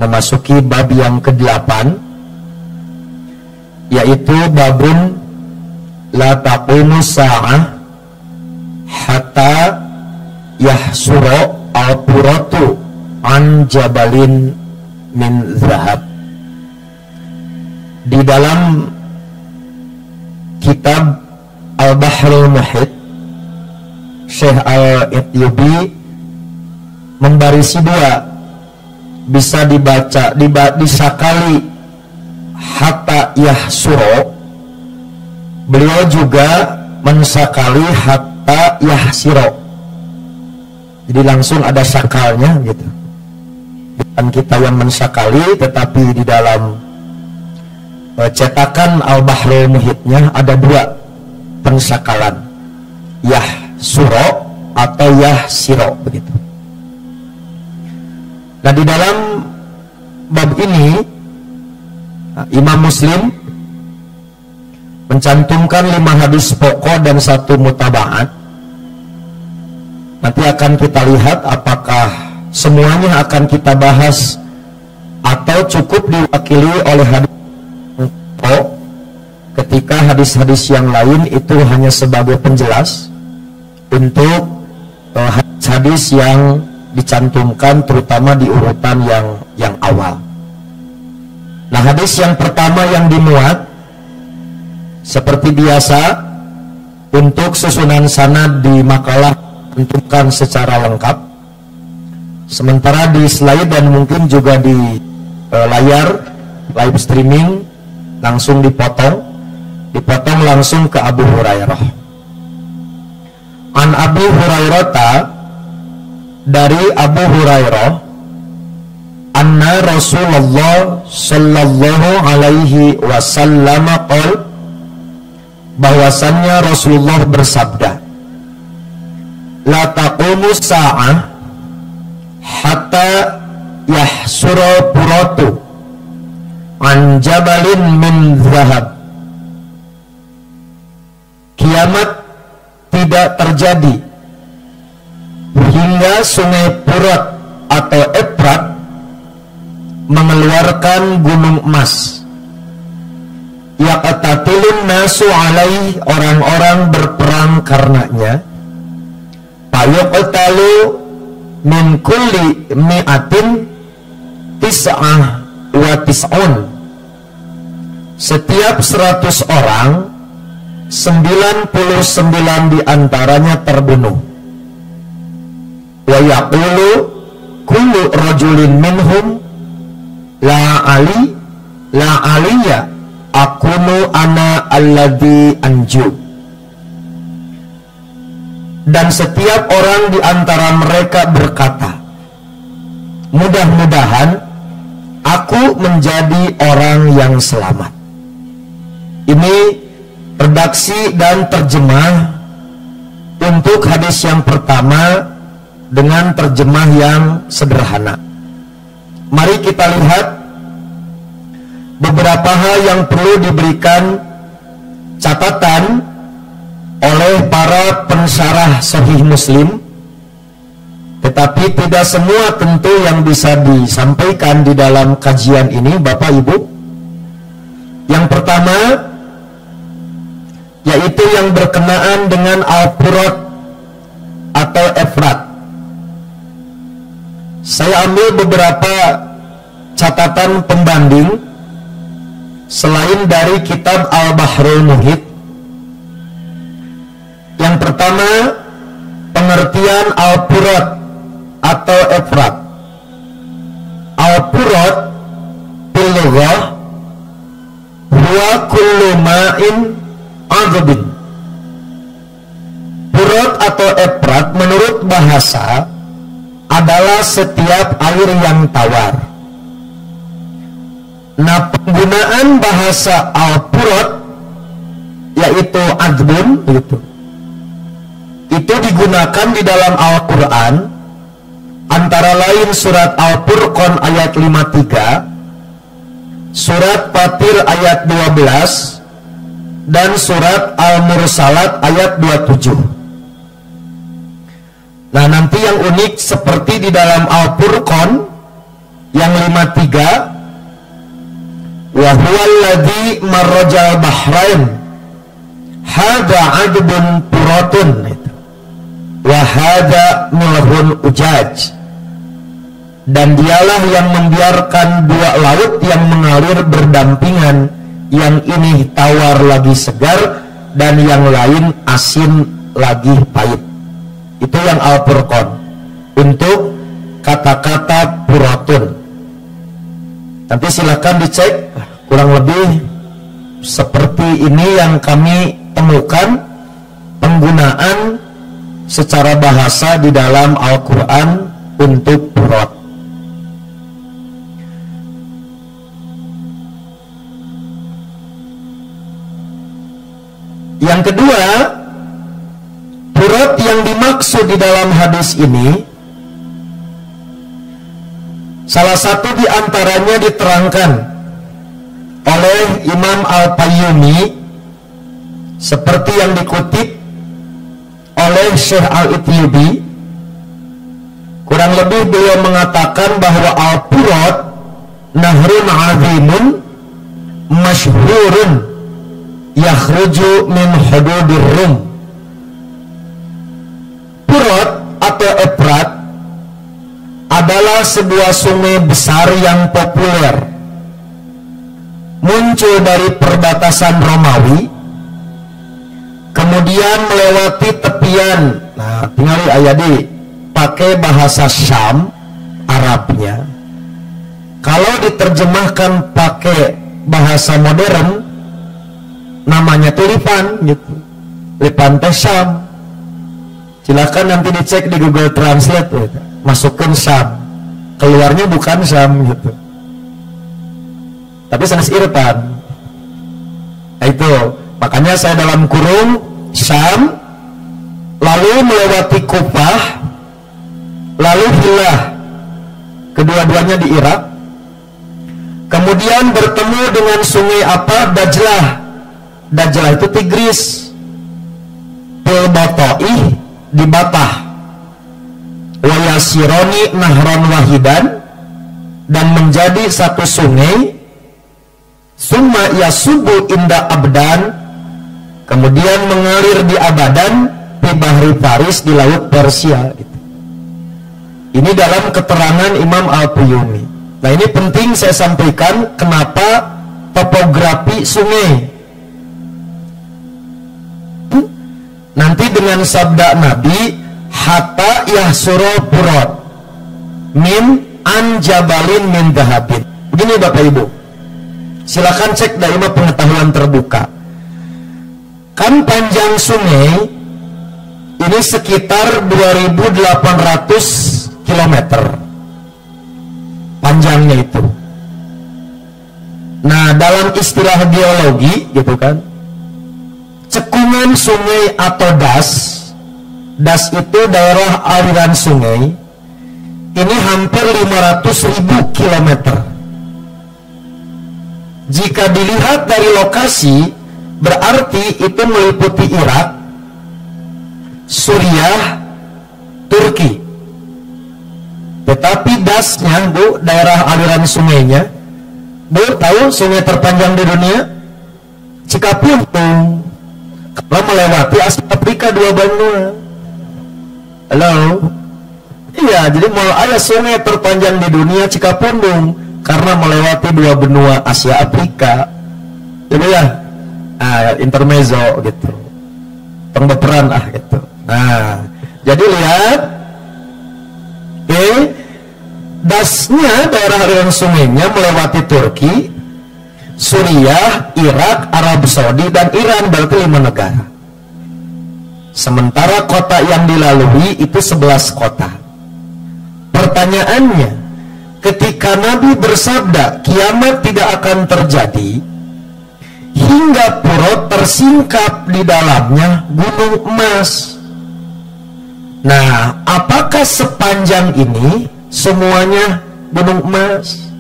memasuki bab yang ke-8, yaitu babun la taqumu sa'ah hatta yahsura al-quratu an jabalin min zahab. Di dalam kitab Al-Bahrul Muhit, Syekh Al-Ityubi membarisi dua, bisa dibaca disakali hatta yahsuro. Beliau juga mensakali hatta yahsiro, jadi langsung ada sakalnya gitu. Bukan kita yang mensakali, tetapi di dalam cetakan Al-Bahrul Muhitnya ada dua pensakalan, yahsuro atau yahsiro begitu. Nah, di dalam bab ini Imam Muslim mencantumkan 5 hadis pokok dan 1 mutaba'at. Nanti akan kita lihat apakah semuanya akan kita bahas atau cukup diwakili oleh hadis pokok, ketika hadis-hadis yang lain itu hanya sebagai penjelas untuk hadis-hadis yang dicantumkan terutama di urutan yang awal. Nah, hadis yang pertama yang dimuat seperti biasa untuk susunan sanad di makalah tentukan secara lengkap, sementara di slide dan mungkin juga di layar live streaming langsung dipotong langsung ke Abu Hurairah. An Abi Hurairah, dari Abu Hurairah, anna Rasulullah sallallahu alaihi wasallam qol, bahwasannya Rasulullah bersabda, la taqumu sa'ah hatta yahsura puratu an jabalin min zahab. Kiamat tidak terjadi hingga sungai Furat atau Efrat mengeluarkan gunung emas. Yaqtatilun nasu alaih, orang-orang berperang karenanya. Fayuqtalu min kulli mi'atin tis'ah wa tis'un, setiap 100 orang 99 diantaranya terbunuh. Wa yaqulu kullu rajulin minhum la aliya akunu ana alladhi anju, dan setiap orang di antara mereka berkata, mudah-mudahan aku menjadi orang yang selamat. Ini redaksi dan terjemah untuk hadis yang pertama dengan terjemah yang sederhana. Mari kita lihat beberapa hal yang perlu diberikan catatan oleh para pensyarah Sahih Muslim, tetapi tidak semua tentu yang bisa disampaikan di dalam kajian ini, Bapak Ibu. Yang pertama yaitu yang berkenaan dengan Al-Furat atau Efrat. Saya ambil beberapa catatan pembanding selain dari kitab Al-Bahrul Muhit. Yang pertama, pengertian Al-Furat atau Efrat. Al-Furat fil lughah huwa kullu ma'in azbin. Furat atau Efrat menurut bahasa adalah setiap air yang tawar. Nah, penggunaan bahasa Al-Furat yaitu azbun itu digunakan di dalam Al-Quran, antara lain surat Al-Furqan ayat 53, surat Fatir ayat 12, dan surat Al-Mursalat ayat 27. Nah, nanti yang unik seperti di dalam Al-Furqan Yang 53, wa huwa alladzi marrajal bahrain hada adbun puratun wa hada milhun ujaj. Dan dialah yang membiarkan dua laut yang mengalir berdampingan, yang ini tawar lagi segar dan yang lain asin lagi pahit. Itu yang Al-Furqan untuk kata-kata puratun. Nanti silakan dicek, kurang lebih seperti ini yang kami temukan penggunaan secara bahasa di dalam Al-Quran untuk purat. Yang kedua, purat yang dimaksud di dalam hadis ini, salah satu di antaranya diterangkan oleh Imam Al-Fayyumi seperti yang dikutip oleh Syekh Al-Ityubi. Kurang lebih beliau mengatakan bahwa al-furat nahrun azimun masyhurun yakhruju min hududir Rum. Furat atau Efrat adalah sebuah sungai besar yang populer, muncul dari perbatasan Romawi, kemudian melewati tepian. Nah, tinggal ayat di pakai bahasa Syam, Arabnya. Kalau diterjemahkan pakai bahasa modern, namanya tuh Lipan gitu. Lipan teh Syam. Silakan nanti dicek di Google Translate gitu. Masukkan Syam, keluarnya bukan Syam gitu, tapi sanes Irfan. Nah, itu makanya saya dalam kurung Syam, lalu melewati Kufah, lalu Hilah, kedua-duanya di Irak, kemudian bertemu dengan sungai apa? Dajlah. Dajlah itu Tigris. Pilbatoih di Batah. Wayasironi nahron wahidan, dan menjadi satu sungai. Summa yasubu inda abdan, kemudian mengalir di Abadan, di Bahri Faris, di laut Persia gitu. Ini dalam keterangan Imam Al-Fayyumi. Nah, ini penting saya sampaikan kenapa topografi sungai. Nanti dengan sabda Nabi, hatta yahsuro purat min anjabalin min dahabin. Begini Bapak Ibu, silakan cek daimah pengetahuan terbuka. Kan panjang sungai ini sekitar 2.800 km panjangnya itu. Nah, dalam istilah geologi gitu kan, cekungan sungai atau das itu daerah aliran sungai, ini hampir 500.000 km. Jika dilihat dari lokasi, berarti itu meliputi Irak, Suriah, Turki. Tetapi dasnya, Bu, daerah aliran sungainya, Bu, tahu sungai terpanjang di dunia? Cikapundung. Kalau melewati Asia Afrika 2 benua. Halo? Iya, jadi mau ada sungai terpanjang di dunia Cikapundung karena melewati 2 benua Asia Afrika. Jadi ya, intermezzo gitu. Pengbeperan gitu. Nah, jadi lihat, dasnya daerah aliran sungainya melewati Turki, Suriah, Irak, Arab Saudi, dan Iran, berarti 5 negara. Sementara kota yang dilalui itu 11 kota. Pertanyaannya, ketika Nabi bersabda kiamat tidak akan terjadi hingga Furat tersingkap di dalamnya gunung emas. Nah, apakah sepanjang ini semuanya gunung emas?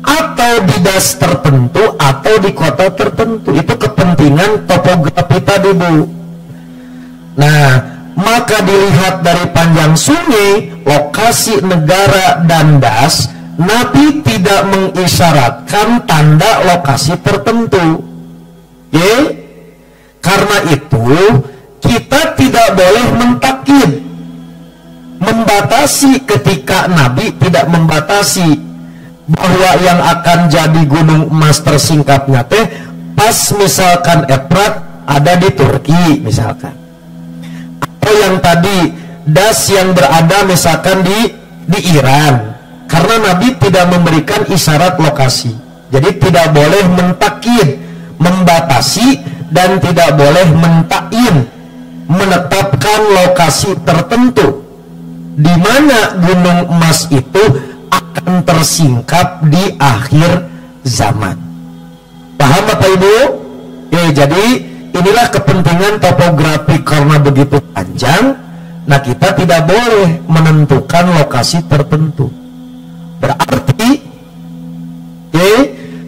Atau di das tertentu atau di kota tertentu? Itu kepentingan topografi tadi, Bu. Nah, maka dilihat dari panjang sungai, lokasi negara dan das, Nabi tidak mengisyaratkan tanda lokasi tertentu. Karena itu kita tidak boleh mentakkid, membatasi. Ketika Nabi tidak membatasi bahwa yang akan jadi gunung emas tersingkapnya teh pas misalkan Efrat ada di Turki misalkan, atau yang tadi das yang berada misalkan di Iran, karena Nabi tidak memberikan isyarat lokasi. Jadi tidak boleh mentakkid, membatasi, dan tidak boleh mentakyin, menetapkan lokasi tertentu di mana gunung emas itu akan tersingkap di akhir zaman. Paham Bapak Ibu? Jadi inilah kepentingan topografi karena begitu panjang. Nah, kita tidak boleh menentukan lokasi tertentu. Berarti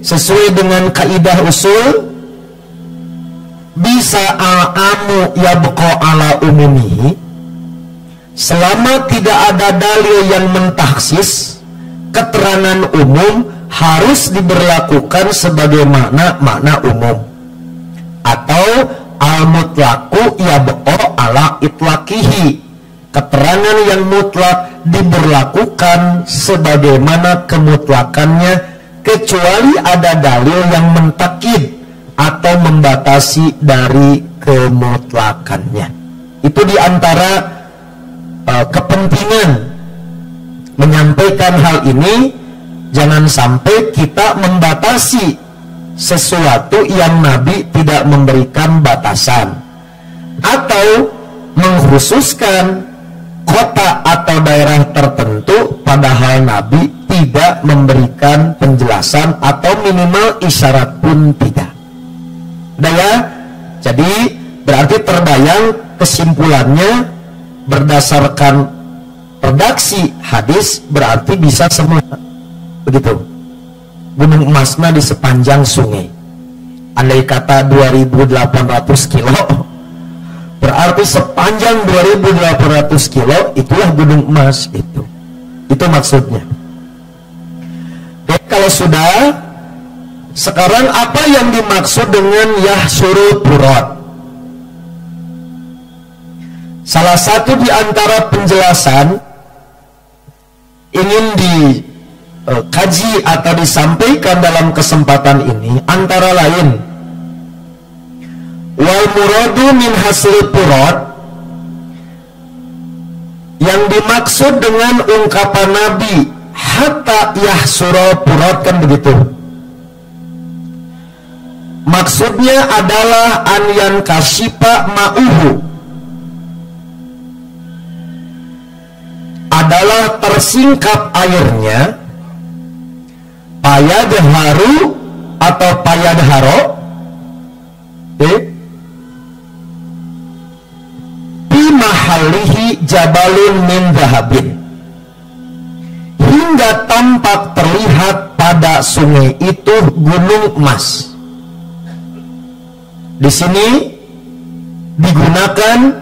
sesuai dengan kaidah usul, bisa al-amu yabqa ala umumihi, selama tidak ada dalil yang mentaksis, keterangan umum harus diberlakukan sebagai makna umum. Atau al-mutlaqu yabqa ala itlaqihi, keterangan yang mutlak diberlakukan sebagaimana kemutlakannya, kecuali ada dalil yang mentakid atau membatasi dari kemutlakannya. Itu diantara kepentingan menyampaikan hal ini. Jangan sampai kita membatasi sesuatu yang Nabi tidak memberikan batasan, atau mengkhususkan kota atau daerah tertentu padahal Nabi tidak memberikan penjelasan atau minimal isyarat pun tidak. Jadi berarti terbayang kesimpulannya berdasarkan redaksi hadis, berarti bisa semua begitu. Gunung emasnya di sepanjang sungai, andai kata 2800 kilo, berarti sepanjang 2800 kilo itulah gunung emas. Itu maksudnya. Kalau sudah, sekarang apa yang dimaksud dengan yahsyuru purat? Salah satu di antara penjelasan ingin dikaji atau disampaikan dalam kesempatan ini antara lain, wal muradu min hasil purat, yang dimaksud dengan ungkapan Nabi hatta yahsyura purat, kan begitu. Maksudnya adalah anyan kasyipa ma'uhu, adalah tersingkap airnya, payadharu atau payadharo, bi mahalihi jabalun min dhahabin, hingga tampak terlihat pada sungai itu gunung emas. Di sini digunakan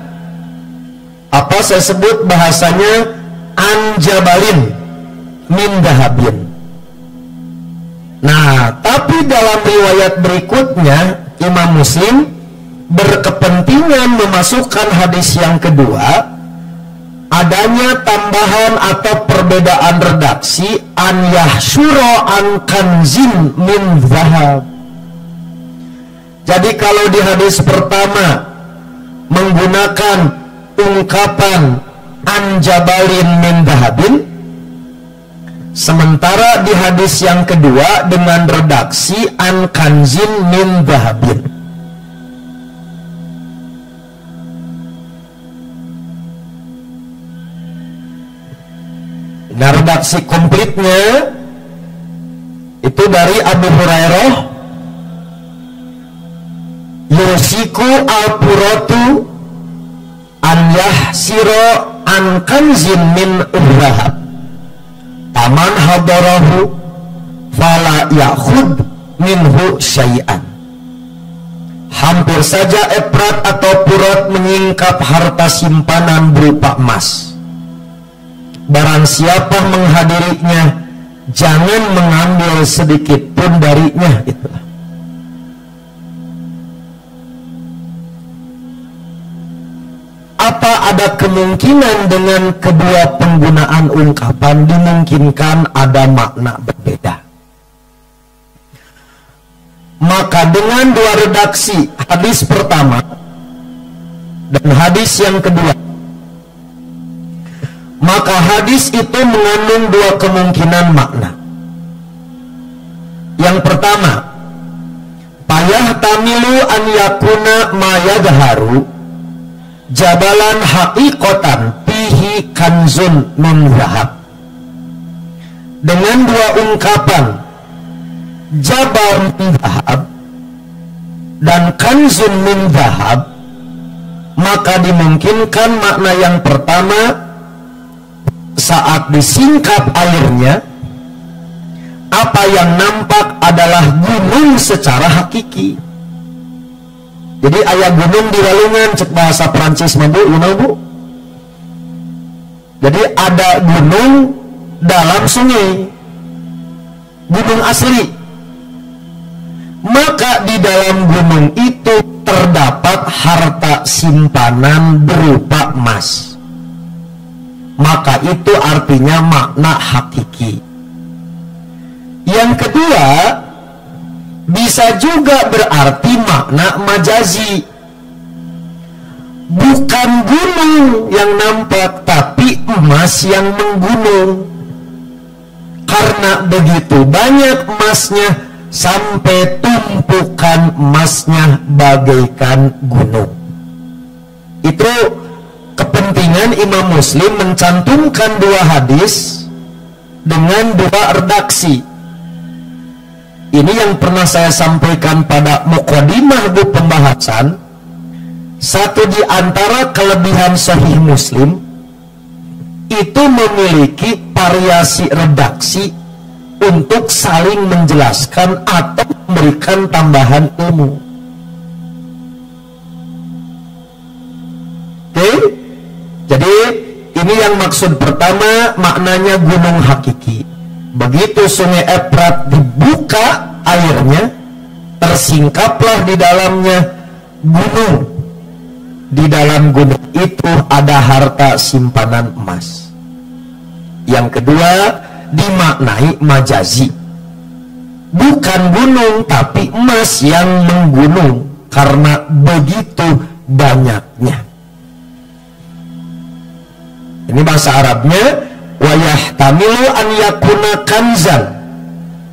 apa saya sebut bahasanya anjabalin min dahabin. Nah, tapi dalam riwayat berikutnya Imam Muslim berkepentingan memasukkan hadis yang kedua, adanya tambahan atau perbedaan redaksi an yahsyura an kanzin min zahab. Jadi kalau di hadis pertama menggunakan ungkapan anjabalin min dahabin, sementara di hadis yang kedua dengan redaksi an kanzin min dahabin. Nah, redaksi komplitnya itu dari Abu Hurairah, yusiku al-puratu an yahsiro an kanzin min ubrahab taman hadarahu fala yakhud minhu syai'an. Hampir saja Efrat atau Purat menyingkap harta simpanan berupa emas. Barang siapa menghadirinya jangan mengambil sedikit pun darinya. Itulah. Apa ada kemungkinan dengan kedua penggunaan ungkapan dimungkinkan ada makna berbeda? Maka dengan dua redaksi, hadis pertama dan hadis yang kedua, maka hadis itu mengandung dua kemungkinan makna. Yang pertama, payahtamilu an yakuna ma yadharu jabalan haqiqatan fihi kanzun min zahab. Dengan dua ungkapan jabal min zahab dan kanzun min zahab, maka dimungkinkan makna yang pertama, saat disingkap airnya, apa yang nampak adalah gunung secara hakiki. Jadi ayah gunung di Walungan, cek bahasa Prancis mah Bu, you know, Bu. Jadi ada gunung dalam sungai, gunung asli. Maka di dalam gunung itu terdapat harta simpanan berupa emas. Maka itu artinya makna hakiki. Yang kedua, bisa juga berarti makna majazi. Bukan gunung yang nampak, tapi emas yang menggunung. Karena begitu banyak emasnya, sampai tumpukan emasnya bagaikan gunung. Itu kepentingan Imam Muslim mencantumkan dua hadis dengan dua redaksi. Ini yang pernah saya sampaikan pada muqaddimah bu pembahasan. Satu di antara kelebihan Sahih Muslim itu memiliki variasi redaksi untuk saling menjelaskan atau memberikan tambahan ilmu. Oke? Jadi ini yang maksud pertama, maknanya gunung hakiki. Begitu sungai Efrat dibuka airnya, tersingkaplah di dalamnya gunung. Di dalam gunung itu ada harta simpanan emas. Yang kedua, dimaknai majazi. Bukan gunung, tapi emas yang menggunung karena begitu banyaknya. Ini bahasa Arabnya, wa yahtamilu an yakuna kanzan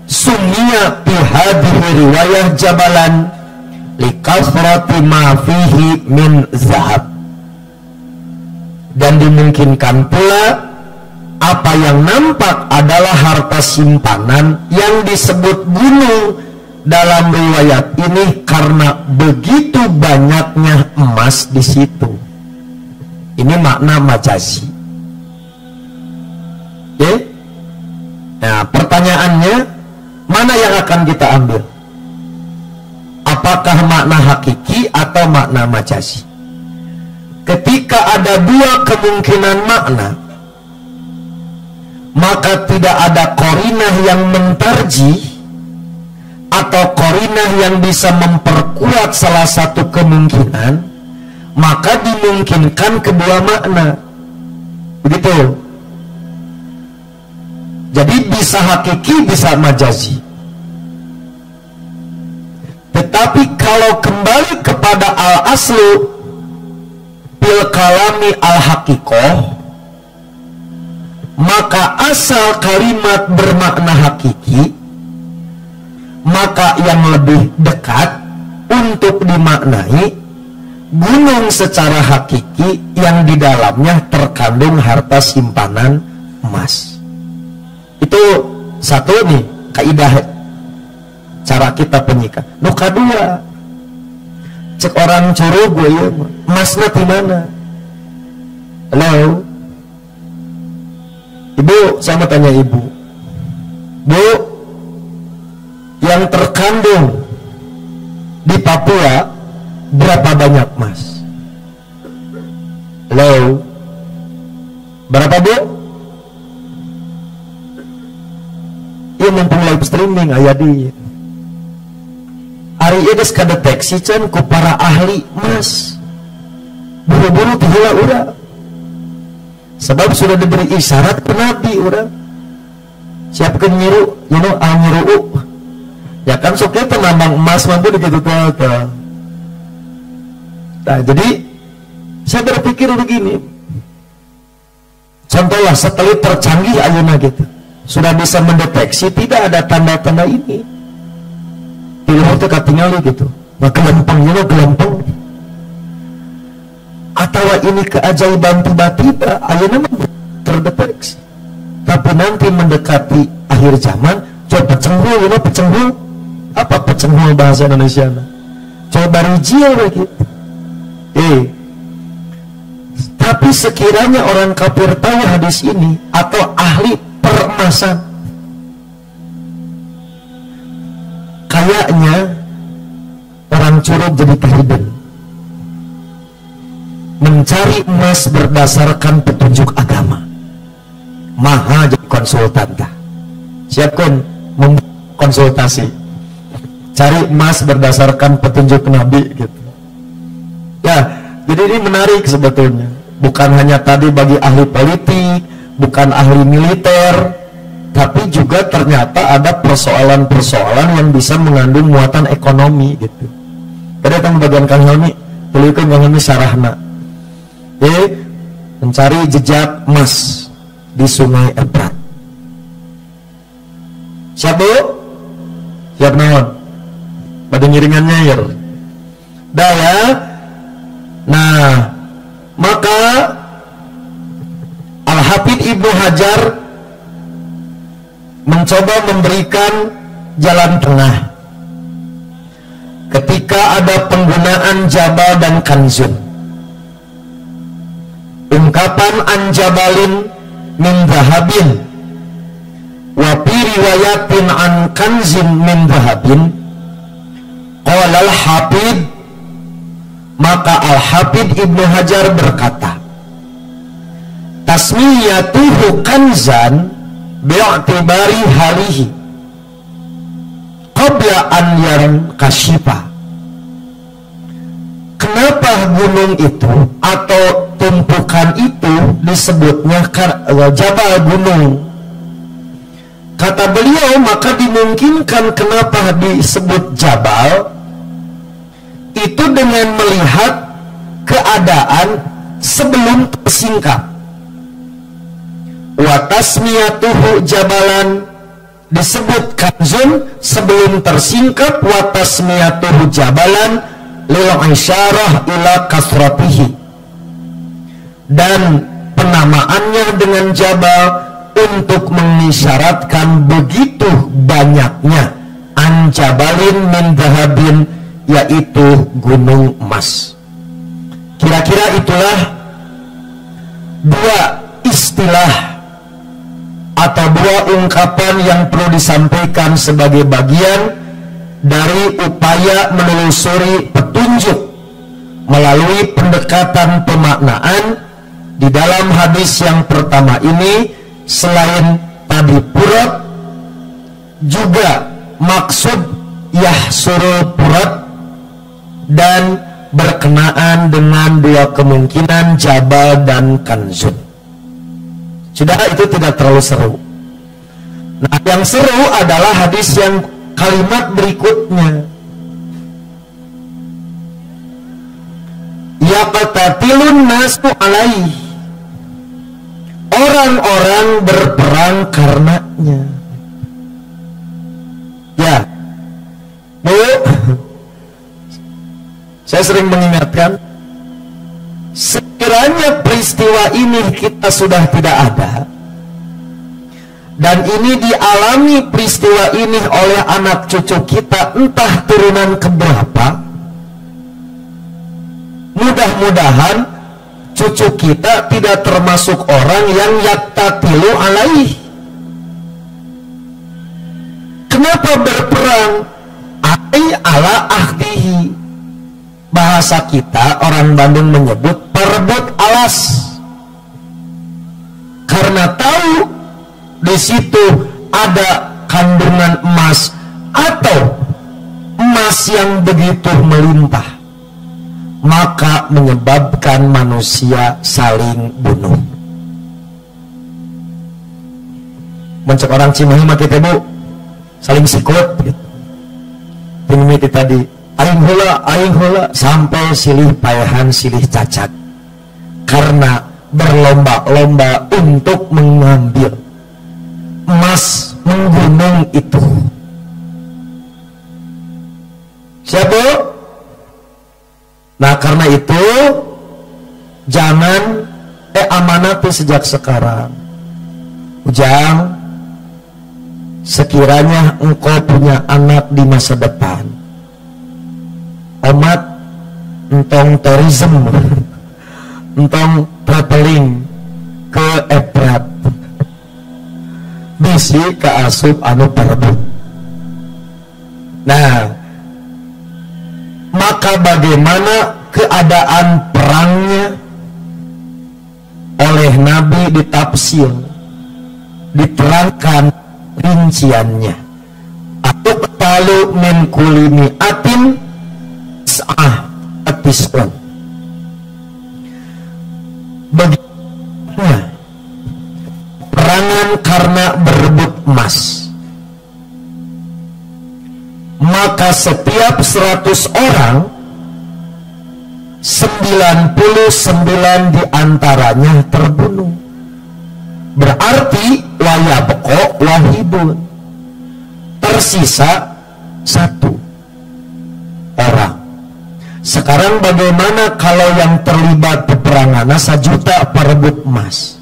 summiya fi hadhihi riwayah jabalan likathrati ma fihi min zahab. Dan dimungkinkan pula apa yang nampak adalah harta simpanan yang disebut gunung dalam riwayat ini karena begitu banyaknya emas di situ. Ini makna majazi. Oke? Nah, pertanyaannya, mana yang akan kita ambil? Apakah makna hakiki atau makna majazi? Ketika ada dua kemungkinan makna, maka tidak ada qarinah yang mentarjih atau qarinah yang bisa memperkuat salah satu kemungkinan, maka dimungkinkan kedua makna. Begitu. Jadi bisa hakiki, bisa majazi. Tetapi kalau kembali kepada al-aslu bil kalami al-haqiqoh, maka asal kalimat bermakna hakiki, maka yang lebih dekat untuk dimaknai gunung secara hakiki yang di dalamnya terkandung harta simpanan emas. Itu satu nih kaidah cara kita penyikat. Nu kadua, cek orang curug gue ya, emasnya di mana? Halo, Ibu, saya mau tanya Ibu, Bu, yang terkandung di Papua berapa banyak emas? Halo, berapa Bu? dia mumpung live streaming aya di ari ieu geus kadeteksi can ku para ahli emas. Buru-buru tiheula urang. Sebab sudah diberi isyarat ke Nabi urang. Siapkeun nyiru, nyiru. Ya kan sok teh penambang emas mah teh kitu teh. Nah, jadi saya berpikir begini. Contohlah satelit tercanggih ayeuna gitu. Sudah bisa mendeteksi tidak ada tanda-tanda ini. Di luar teh katingali gitu. Nah, gelempengnya gelempeng. Atau ini keajaiban tiba-tiba ayeuna mah terdeteksi. Tapi nanti mendekati akhir zaman, coba pecenghul, apa pecenghul bahasa Indonesia? Coba rijil begitu. Tapi sekiranya orang kafir tahu hadis ini atau ahli peremasan, kayaknya orang curug jadi kehidupan mencari emas berdasarkan petunjuk agama. Maha jadi konsultan tah. Siapkan konsultasi. Cari emas berdasarkan petunjuk Nabi gitu. Ya, jadi ini menarik sebetulnya. Bukan hanya tadi bagi ahli politik, bukan ahli militer, tapi juga ternyata ada persoalan-persoalan yang bisa mengandung muatan ekonomi gitu. Tadi datang bagian Kang Helmi, tuliskan Kang Helmi sarahna. Mencari jejak emas di Sungai Efrat. Siap bu? Siap naon? Pada ngiringannya ya. Dah ya. Nah, maka Al-Hafidz Ibnu Hajar mencoba memberikan jalan tengah ketika ada penggunaan jabal dan kanzun. Ungkapan anjabalin min dhahabin wa fi riwayatin an kanzin min dhahabin qala al-Hafidz, maka Al-Hafidz Ibnu Hajar berkata, tasmiyatuhu kanzan bi'tibari halihi qabla an yankashifa. Kenapa gunung itu atau tumpukan itu disebutnya jabal gunung? Kata beliau, maka dimungkinkan kenapa disebut jabal itu dengan melihat keadaan sebelum tersingkap. Wa tasmiyatuhu jabalan disebut kanzun sebelum tersingkap, wa tasmiyatuhu jabalan lil isyarah ila kasratihi, dan penamaannya dengan jabal untuk mengisyaratkan begitu banyaknya anjabalin min dhahabin, yaitu gunung emas. Kira-kira itulah dua istilah atau dua ungkapan yang perlu disampaikan sebagai bagian dari upaya menelusuri petunjuk melalui pendekatan pemaknaan di dalam hadis yang pertama ini. Selain tadi purat, juga maksud yahsurul purat dan berkenaan dengan dua kemungkinan jabal dan kanzun. Sudah, itu tidak terlalu seru. Nah, yang seru adalah hadis yang kalimat berikutnya. Yaqtatilun nasu alaih, orang-orang berperang karenanya. Ya, Bu, saya sering mengingatkan, sekiranya peristiwa ini kita sudah tidak ada, dan ini dialami peristiwa ini oleh anak cucu kita, entah turunan keberapa, mudah-mudahan cucu kita tidak termasuk orang yang yaktatilu alaih. Kenapa berperang? Ai ala ahdihi. Bahasa kita orang Bandung menyebut perebut alas. Karena tahu di situ ada kandungan emas atau emas yang begitu melimpah, maka menyebabkan manusia saling bunuh. Mencek orang Cimahi mah kita bu saling sikut gitu. Ini tadi aing heula sampai silih payahan silih cacat karena berlomba-lomba untuk mengambil emas menggunung itu. Siapa? Nah karena itu jangan amanati sejak sekarang. Ujang, sekiranya engkau punya anak di masa depan, omat entong tourism, entong traveling ke Eprat, bisi ke asup anu perebut. Nah, maka bagaimana keadaan perangnya oleh Nabi ditafsir, diterangkan rinciannya. Atuqtalu min kulli mi'atin sa'ah atisun. Bagaimana perangan karena berebut emas, maka setiap 100 orang 99 diantaranya terbunuh. Berarti wayabqa wahidun, tersisa 1 orang. Sekarang bagaimana kalau yang terlibat peperangan 1 juta perebut emas?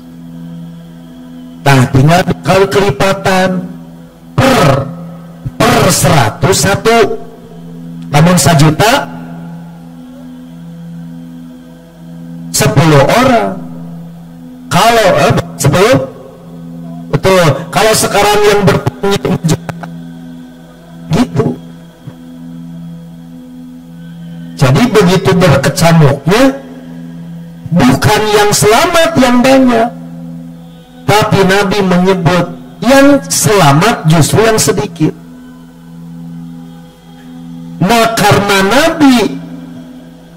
Nah tinggal kali kelipatan per 100 1. Namun 1 juta 10 orang. Kalau 10 betul. Kalau sekarang yang berpunya gitu. Jadi begitu berkecamuknya, bukan yang selamat yang banyak, tapi Nabi menyebut yang selamat justru yang sedikit. Nah karena Nabi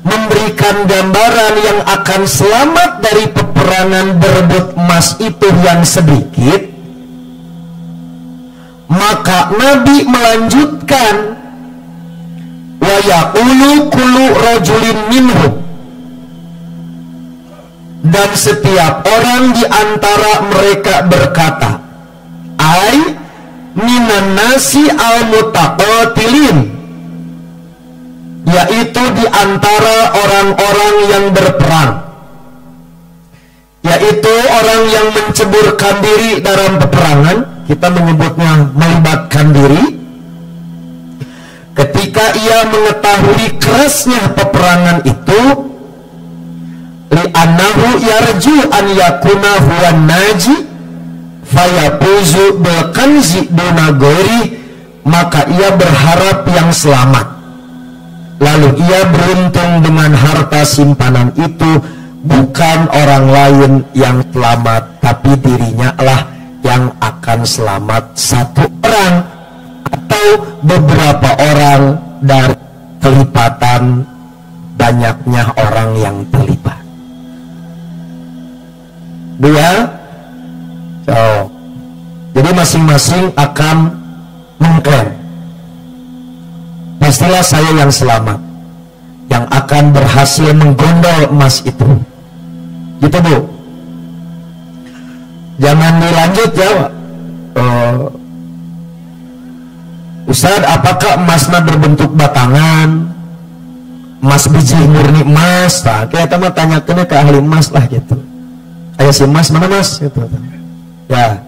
memberikan gambaran yang akan selamat dari peperangan berebut emas itu yang sedikit, maka Nabi melanjutkan wa yaqulu kullu rajulin minhum, dan setiap orang di antara mereka berkata, ai minan nasi al mutaqatilin, yaitu di antara orang-orang yang berperang, yaitu orang yang menceburkan diri dalam peperangan. Kita menyebutnya melibatkan diri. Ketika ia mengetahui kerasnya peperangan itu, li'annahu yarju an yakuna huwan naji fayapuzu bil kanzi duna ghairi, maka ia berharap yang selamat, lalu ia beruntung dengan harta simpanan itu, bukan orang lain yang selamat, tapi dirinya lah yang akan selamat 1 orang atau beberapa orang dari kelipatan banyaknya orang yang terlibat. 2. Jadi masing-masing akan mengklaim, pastilah saya yang selamat, yang akan berhasil menggondol emas itu. Gitu Bu. Jangan dilanjut jawab. Ustaz, apakah emasnya berbentuk batangan, emas biji murni emas? Nah, kita mah tanyakannya ke ahli emas lah gitu. Ayo si emas mana mas? Gitu. Ya.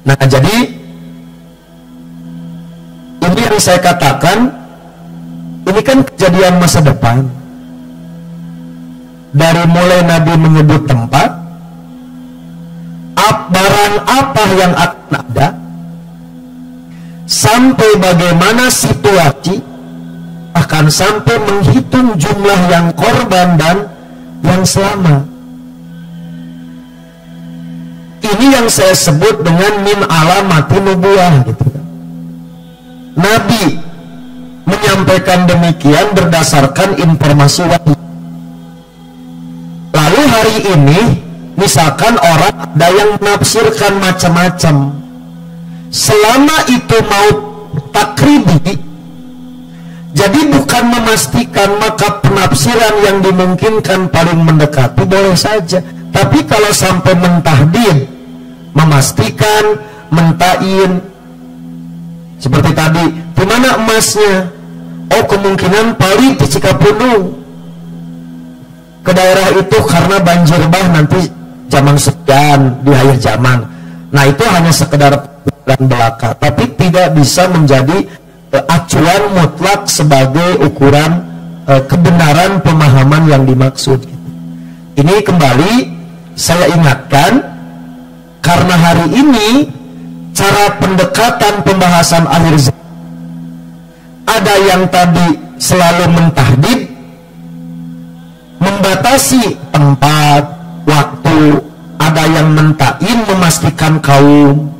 Nah jadi ini yang saya katakan, ini kan kejadian masa depan. Dari mulai Nabi menyebut tempat, barang apa yang akan ada, sampai bagaimana situasi, akan sampai menghitung jumlah yang korban dan yang selamat. Ini yang saya sebut dengan min alamati nubuwah gitu. Nabi menyampaikan demikian berdasarkan informasi wahyu. Lalu hari ini misalkan orang ada yang menafsirkan macam-macam, selama itu mau takribi, jadi bukan memastikan, maka penafsiran yang dimungkinkan paling mendekati boleh saja. Tapi kalau sampai mentahdid, memastikan, mentain, seperti tadi, di mana emasnya? Oh, kemungkinan paling di Cikapundung, ke daerah itu karena banjir bah nanti zaman sekian di akhir zaman. Nah, itu hanya sekedar pikiran belaka, tapi tidak bisa menjadi acuan mutlak sebagai ukuran kebenaran pemahaman yang dimaksud. Ini kembali saya ingatkan, karena hari ini cara pendekatan pembahasan akhir zaman ada yang tadi selalu mentahdid, membatasi tempat, waktu, ada yang mentain, memastikan kaum,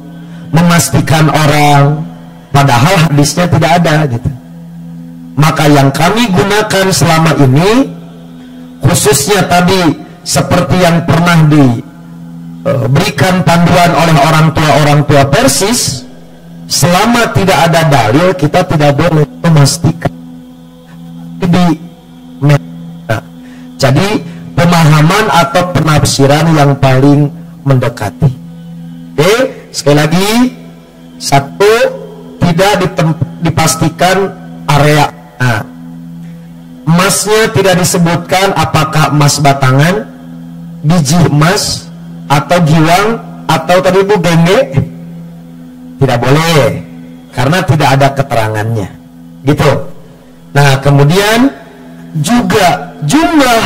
memastikan orang, padahal hadisnya tidak ada gitu. Maka yang kami gunakan selama ini, khususnya tadi seperti yang pernah diberikan panduan oleh orang tua Persis, selama tidak ada dalil kita tidak boleh memastikan. Jadi pemahaman atau penafsiran yang paling mendekati. Oke, sekali lagi, satu, tidak dipastikan area. Nah, emasnya tidak disebutkan apakah emas batangan, biji emas, atau giwang, atau tadi bu genge. Tidak boleh, karena tidak ada keterangannya gitu. Nah, kemudian juga jumlah,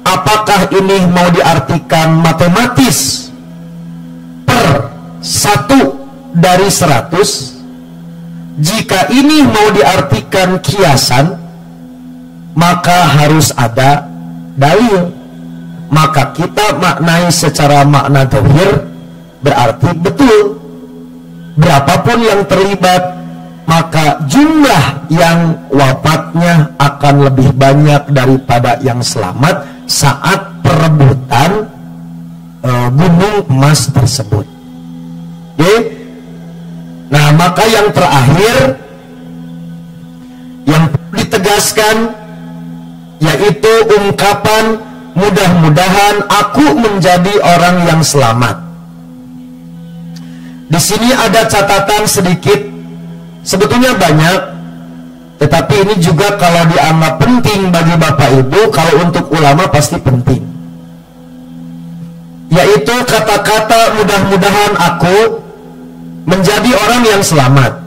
apakah ini mau diartikan matematis per 1 dari 100? Jika ini mau diartikan kiasan, maka harus ada dalil. Maka kita maknai secara makna zahir, berarti betul. Berapapun yang terlibat, maka jumlah yang wafatnya akan lebih banyak daripada yang selamat saat perebutan gunung emas tersebut. Oke? Nah, maka yang terakhir yang perlu ditegaskan yaitu ungkapan mudah-mudahan aku menjadi orang yang selamat. Di sini ada catatan sedikit, sebetulnya banyak, tetapi ini juga kalau dianggap penting bagi Bapak Ibu, kalau untuk ulama pasti penting. Yaitu kata-kata mudah-mudahan aku menjadi orang yang selamat.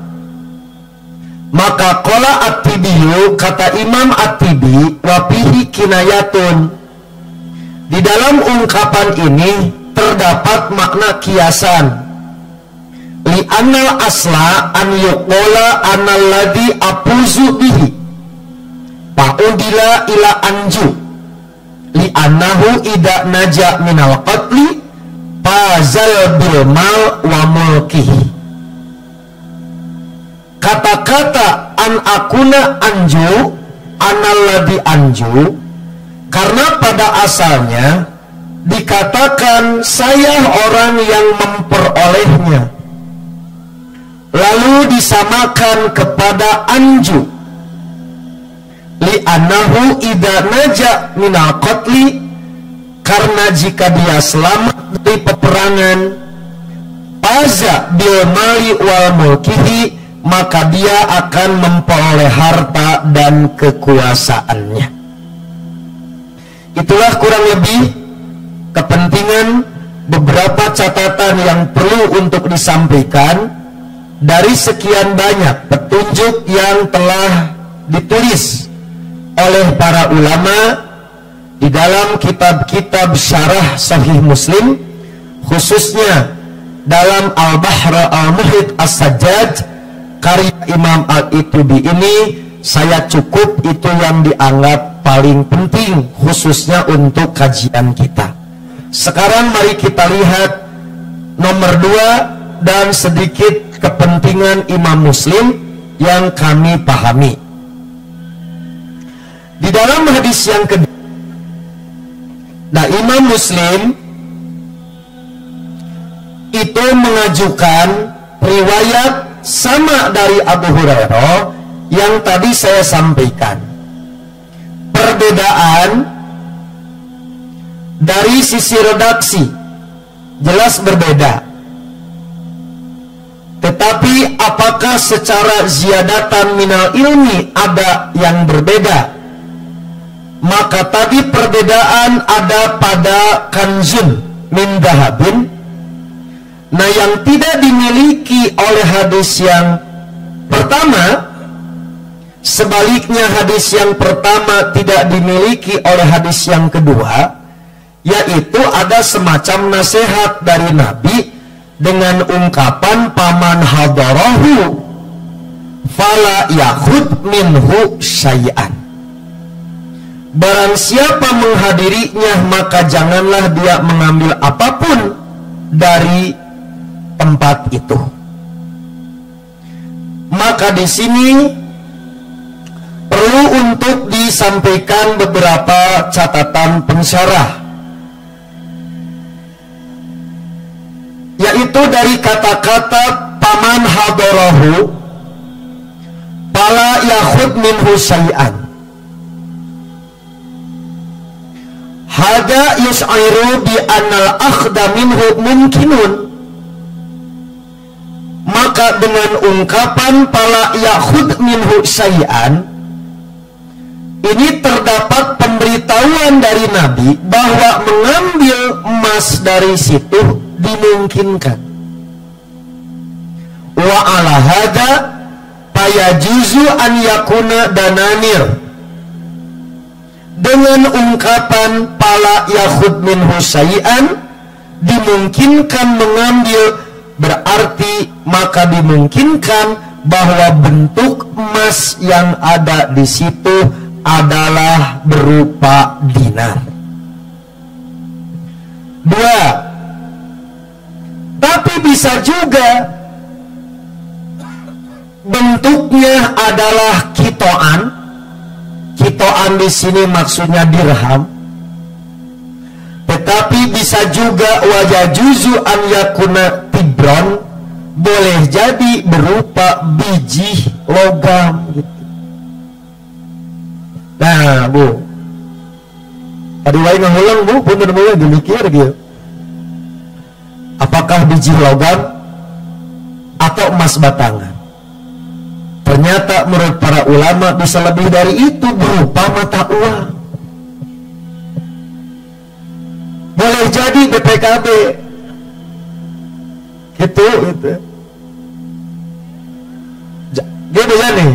Maka qala at-Tibiyu, kata Imam at-Tibi, wa fihi kinayatun. Di dalam ungkapan ini terdapat makna kiasan. Li anal asla an yuqola analladhi apuzu bihi fa'udila ila anju li annahu ida naja minal qatli fazal bil mal wa mulkihi. Kata-kata an akuna anju, analladhi anju, karena pada asalnya dikatakan saya orang yang memperolehnya, lalu disamakan kepada anju. Li annahu idza naja minal qatli, karena jika dia selamat dari peperangan, faza bil mali wal mulkihi, maka dia akan memperoleh harta dan kekuasaannya. Itulah kurang lebih kepentingan beberapa catatan yang perlu untuk disampaikan dari sekian banyak petunjuk yang telah ditulis oleh para ulama di dalam kitab-kitab syarah Sahih Muslim, khususnya dalam Al-Bahr Al-Muhit As-Sajjaj karya Imam Al-Itubi ini. Saya cukup itu yang dianggap paling penting khususnya untuk kajian kita. Sekarang mari kita lihat nomor 2, dan sedikit kepentingan Imam Muslim yang kami pahami. Di dalam hadis yang kedua, nah Imam Muslim itu mengajukan riwayat sama dari Abu Hurairah yang tadi saya sampaikan. Perbedaan dari sisi redaksi jelas berbeda, tetapi apakah secara ziyadatan minal ilmi ada yang berbeda? Maka tadi perbedaan ada pada kanzun min dahabin. Nah, yang tidak dimiliki oleh hadis yang pertama, sebaliknya hadis yang pertama tidak dimiliki oleh hadis yang kedua, yaitu ada semacam nasihat dari Nabi dengan ungkapan paman hadarahu fala yakhud minhu syai'an. Barang siapa menghadirinya, maka janganlah dia mengambil apapun dari tempat itu. Maka di sini perlu untuk disampaikan beberapa catatan pensyarah, yaitu dari kata-kata paman hadarahu fala yakhud minhu syai'an. Hada yus'iru bi annal akhda minhu mumkinun. Maka dengan ungkapan pala yakhud minhu syai'an, ini terdapat pemberitahuan dari Nabi bahwa mengambil emas dari situ dimungkinkan. Wa ala hada fayajuzu an yakuna dananir. Dengan ungkapan pala yakhud minhu syai'an dimungkinkan mengambil, berarti maka dimungkinkan bahwa bentuk emas yang ada di situ adalah berupa dinar. 2. Tapi bisa juga bentuknya adalah kitoan. Kitoan di sini maksudnya dirham. Tetapi bisa juga wajah juzu an yakuna tibron, boleh jadi berupa biji logam gitu. Nah, Bu, tadi wae ngulang, Bu, punten mulai dimikir gitu. Apakah biji logam atau emas batangan? Ternyata menurut para ulama bisa lebih dari itu, berupa mata uang. Boleh jadi BPKB gitu. Gitu ya nih.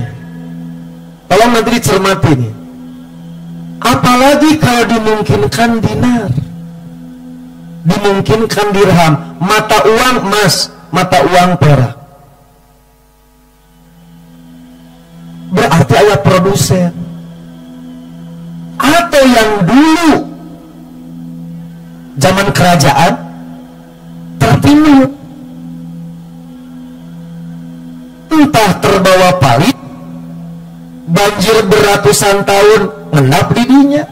Tolong nanti dicermati nih. Apalagi kalau dimungkinkan dinar, dimungkinkan dirham, mata uang emas, mata uang perak. Berarti ayat produsen. Atau yang dulu zaman kerajaan tertimbun, entah terbawa palit, banjir beratusan tahun ngendap didinya,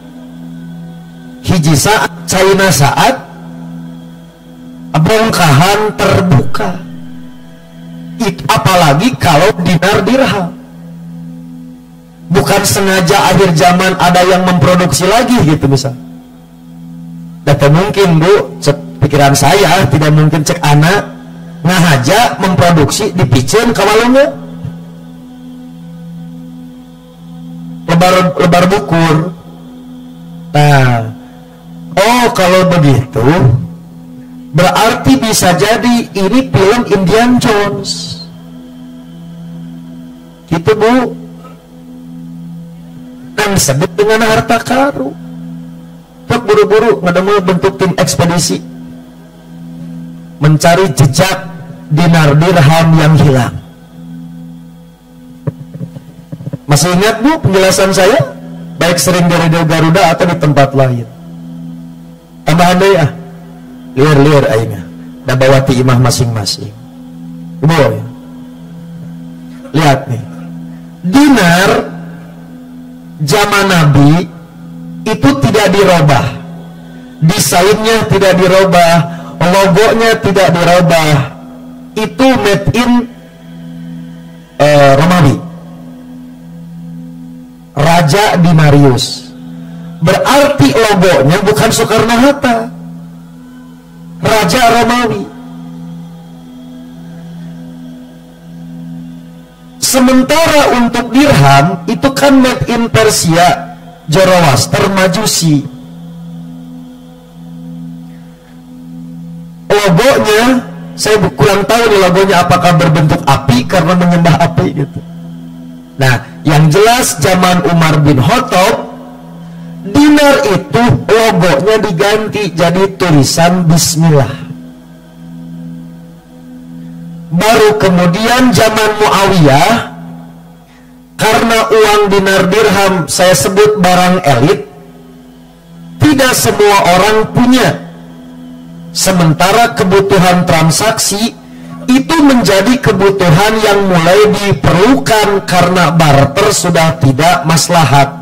hiji saat China saat bongkahan terbuka. Apalagi kalau dinar dirham, bukan sengaja akhir zaman ada yang memproduksi lagi gitu misal. Tidak mungkin, Bu, cek pikiran saya, tidak mungkin cek anak ngahaja memproduksi dipicen kawalungnya lebar bukur. Nah, oh kalau begitu berarti bisa jadi ini film Indiana Jones gitu, Bu, yang disebut dengan harta karun. Tok buru-buru ngedemel bentuk tim ekspedisi mencari jejak dinar dirham yang hilang. Masih ingat, Bu, penjelasan saya? Baik sering di Radio Garuda atau di tempat lain. Tambahan deh ya, liar-liar aingnya. dan bawa ti imah masing-masing. Boleh. Lihat nih, dinar zaman Nabi itu tidak dirubah, desainnya tidak dirubah, logonya tidak dirubah, itu made in Romawi, Raja Dinarius. Berarti logonya bukan Soekarno-Hatta, Raja Romawi. Sementara untuk dirham itu kan made in Persia, Zoroaster, Majusi. Logonya saya kurang tahu nih logonya apakah berbentuk api karena menyembah api gitu. Nah, yang jelas zaman Umar bin Khattab, dinar itu logonya diganti jadi tulisan Bismillah. Baru kemudian zaman Muawiyah, karena uang dinar dirham saya sebut barang elit, tidak semua orang punya. Sementara kebutuhan transaksi itu menjadi kebutuhan yang mulai diperlukan karena barter sudah tidak maslahat.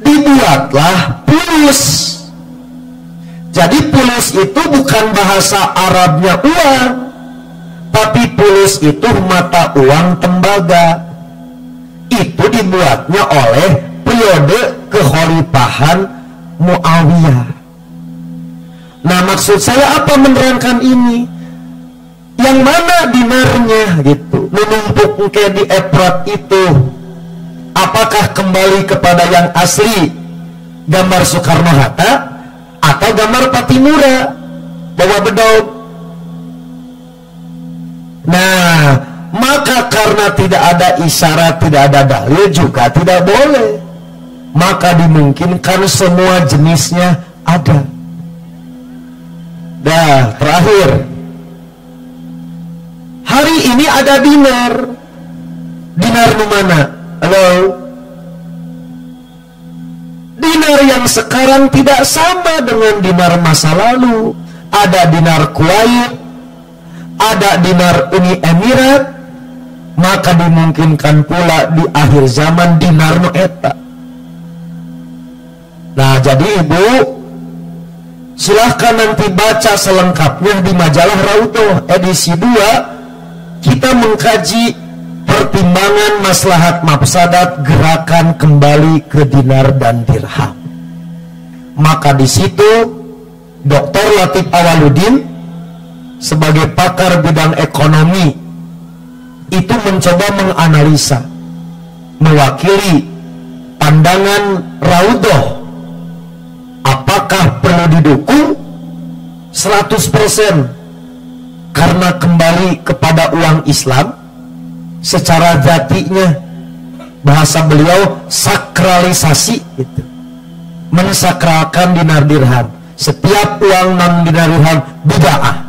Dibuatlah pulus. Jadi pulus itu bukan bahasa Arabnya uang, tapi pulus itu mata uang tembaga. Itu dibuatnya oleh periode kekhalifahan Muawiyah. Nah, maksud saya apa menerangkan ini? Yang mana dinarnya gitu? Menumpuk kayak di eprat itu. Apakah kembali kepada yang asli, gambar Soekarno-Hatta, atau gambar Patimura bawa bedog? Nah, maka karena tidak ada isyarat, tidak ada dalil, juga tidak boleh. Maka dimungkinkan semua jenisnya ada. Dah, terakhir, hari ini ada dinar. Dinar di mana? Halo? Dinar yang sekarang tidak sama dengan dinar masa lalu. Ada dinar Kuwait, ada dinar Uni Emirat. Maka dimungkinkan pula di akhir zaman dinar nu eta. Nah, jadi ibu, silahkan nanti baca selengkapnya di majalah Raudhah edisi 2. Kita mengkaji pertimbangan maslahat mafsadat gerakan kembali ke dinar dan dirham. Maka di situ Dr. Latif Awaludin sebagai pakar bidang ekonomi itu mencoba menganalisa, mewakili pandangan Raudhah, apakah perlu didukung 100% karena kembali kepada uang Islam secara zatinya, bahasa beliau sakralisasi gitu, mensakralkan dinar dirham. Setiap uang non dinar dirham bid'ah,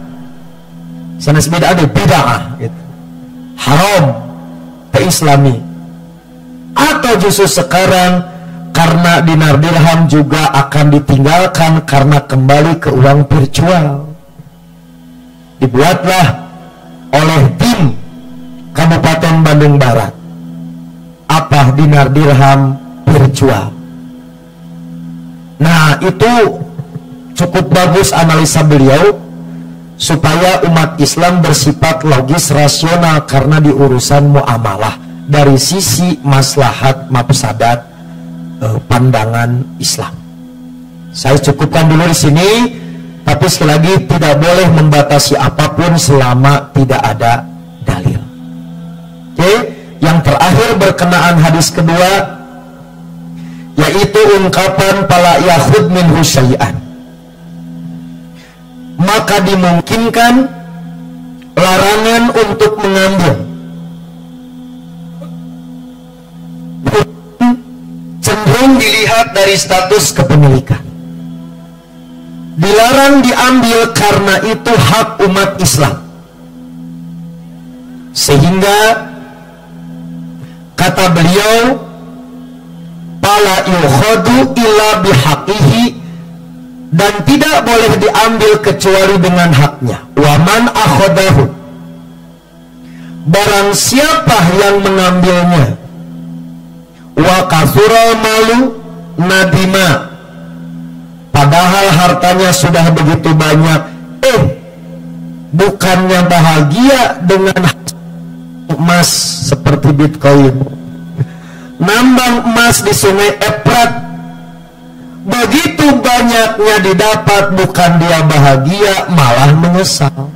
sanes bid'ah deh, bid'ah gitu, haram, keislami. Atau justru sekarang karena dinar dirham juga akan ditinggalkan karena kembali ke uang virtual. Dibuatlah oleh tim Kabupaten Bandung Barat apa dinar dirham virtual. Nah, itu cukup bagus analisa beliau supaya umat Islam bersifat logis rasional karena di urusan muamalah dari sisi maslahat mafsadat pandangan Islam. Saya cukupkan dulu di sini, tapi sekali lagi tidak boleh membatasi apapun selama tidak ada dalil. Oke, yang terakhir berkenaan hadis kedua, yaitu ungkapan pala yahud minhu syai'an. Maka dimungkinkan larangan untuk mengambil, cenderung dilihat dari status kepemilikan. Dilarang diambil karena itu hak umat Islam. Sehingga kata beliau, pala yukhadu illa bihaqihi, dan tidak boleh diambil kecuali dengan haknya. Waman akhodahu, barang siapa yang mengambilnya, wa kathural malu nadima, padahal hartanya sudah begitu banyak, bukannya bahagia dengan emas seperti Bitcoin, nambang emas di sungai Efrat, begitu banyaknya didapat, bukan dia bahagia, malah menyesal.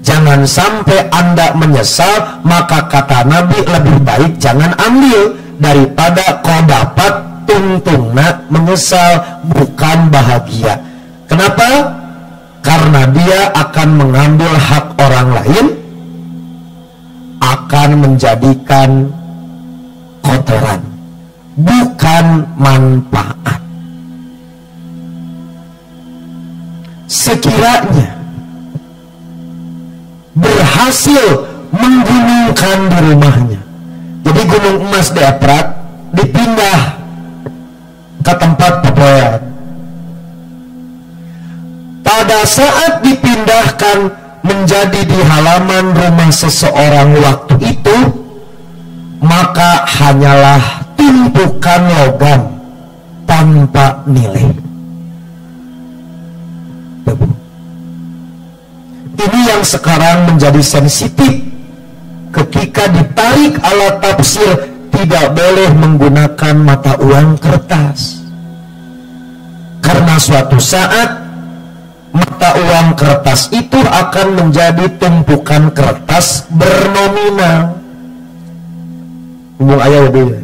Jangan sampai Anda menyesal, maka kata Nabi lebih baik jangan ambil daripada kau dapat tungtungna menyesal, bukan bahagia. Kenapa? Karena dia akan mengambil hak orang lain, akan menjadikan kotoran, bukan manfaat. Sekiranya berhasil menggunungkan di rumahnya, jadi gunung emas di Efrat dipindah ke tempat pepoyan. Pada saat dipindahkan menjadi di halaman rumah seseorang waktu itu, maka hanyalah tumpukan logam tanpa nilai. Ini yang sekarang menjadi sensitif. Ketika ditarik alat tafsir, tidak boleh menggunakan mata uang kertas, karena suatu saat mata uang kertas itu akan menjadi tumpukan kertas bernominal. Hubung ayah dia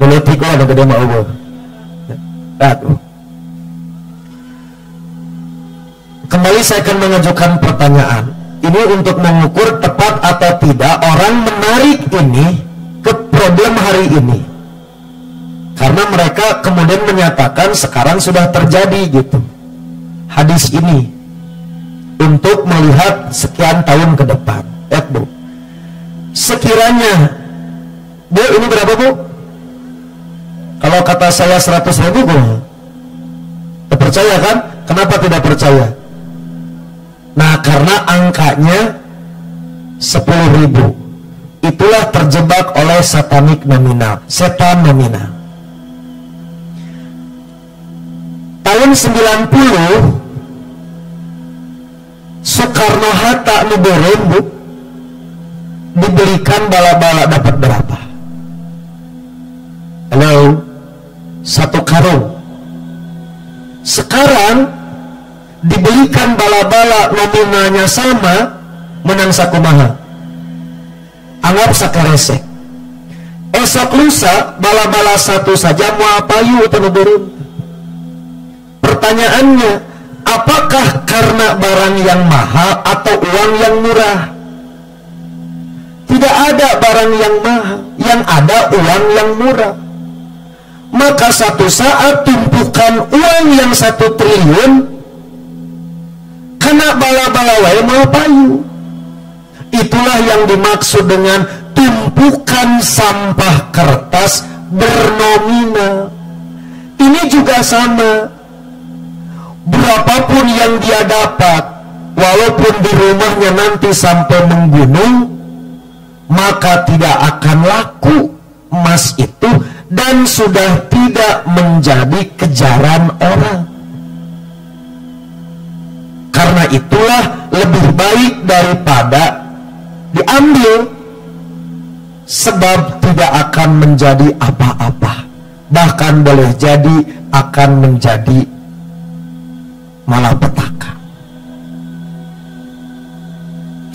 boleh tiga ada gede mau gue. Kembali saya akan mengajukan pertanyaan. Ini untuk mengukur tepat atau tidak orang menarik ini ke problem hari ini. Karena mereka kemudian menyatakan sekarang sudah terjadi gitu hadis ini untuk melihat sekian tahun ke depan. Bu, sekiranya Bu, ini berapa Bu? Kalau kata saya 100.000 Bu, percaya kan? Kenapa tidak percaya? Nah, karena angkanya 10.000. Itulah terjebak oleh satanik nominal, setan nominal. Tahun 90 Soekarno-Hatta Nuberin Bu, dibelikan bala-bala dapat berapa? Halo, 1 karung. Sekarang dibelikan bala-bala nominalnya sama, menang sakumaha, anggap sakarese. Esok lusa bala-bala satu saja mau payu tenuburun. Pertanyaannya, apakah karena barang yang mahal atau uang yang murah? Tidak ada barang yang mahal, yang ada uang yang murah. Maka satu saat tumpukan uang yang 1 triliun karena bala-bala wae mau payu. Itulah yang dimaksud dengan tumpukan sampah kertas bernominal. Ini juga sama. Berapapun yang dia dapat, walaupun di rumahnya nanti sampai menggunung, maka tidak akan laku emas itu dan sudah tidak menjadi kejaran orang. Karena itulah lebih baik daripada diambil, sebab tidak akan menjadi apa-apa, bahkan boleh jadi akan menjadi malapetaka.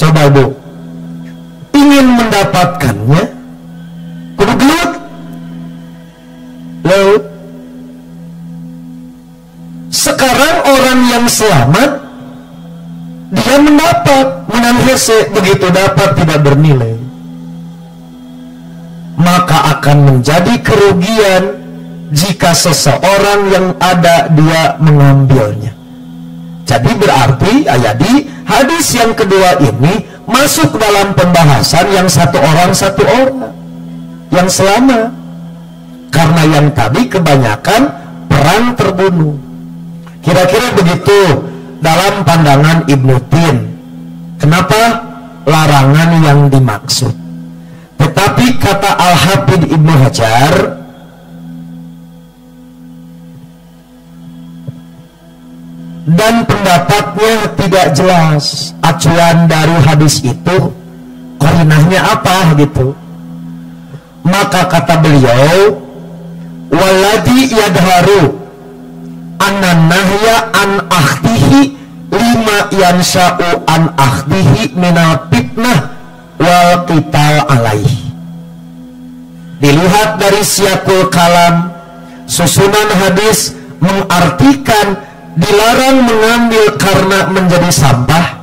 Coba Bu, ingin mendapatkannya kudu gelut. Laut. Sekarang orang yang selamat, dia mendapat, menang hese, begitu dapat tidak bernilai, maka akan menjadi kerugian jika seseorang yang ada dia mengambilnya. Jadi berarti di hadis yang kedua ini masuk dalam pembahasan yang satu orang yang selamat. Karena yang tadi kebanyakan perang terbunuh. Kira-kira begitu. dalam pandangan Ibnu Tin. Kenapa larangan yang dimaksud? Tetapi kata Al-Hafidz Ibnu Hajar, dan pendapatnya tidak jelas acuan dari hadis itu qarinahnya apa gitu. Maka kata beliau, walladhi yadharu anna nahya an akhdihi lima yansha'u an akhdihi minal fitnah wal qital alaih. Dilihat dari siyakul kalam, susunan hadis mengartikan dilarang mengambil karena menjadi sampah,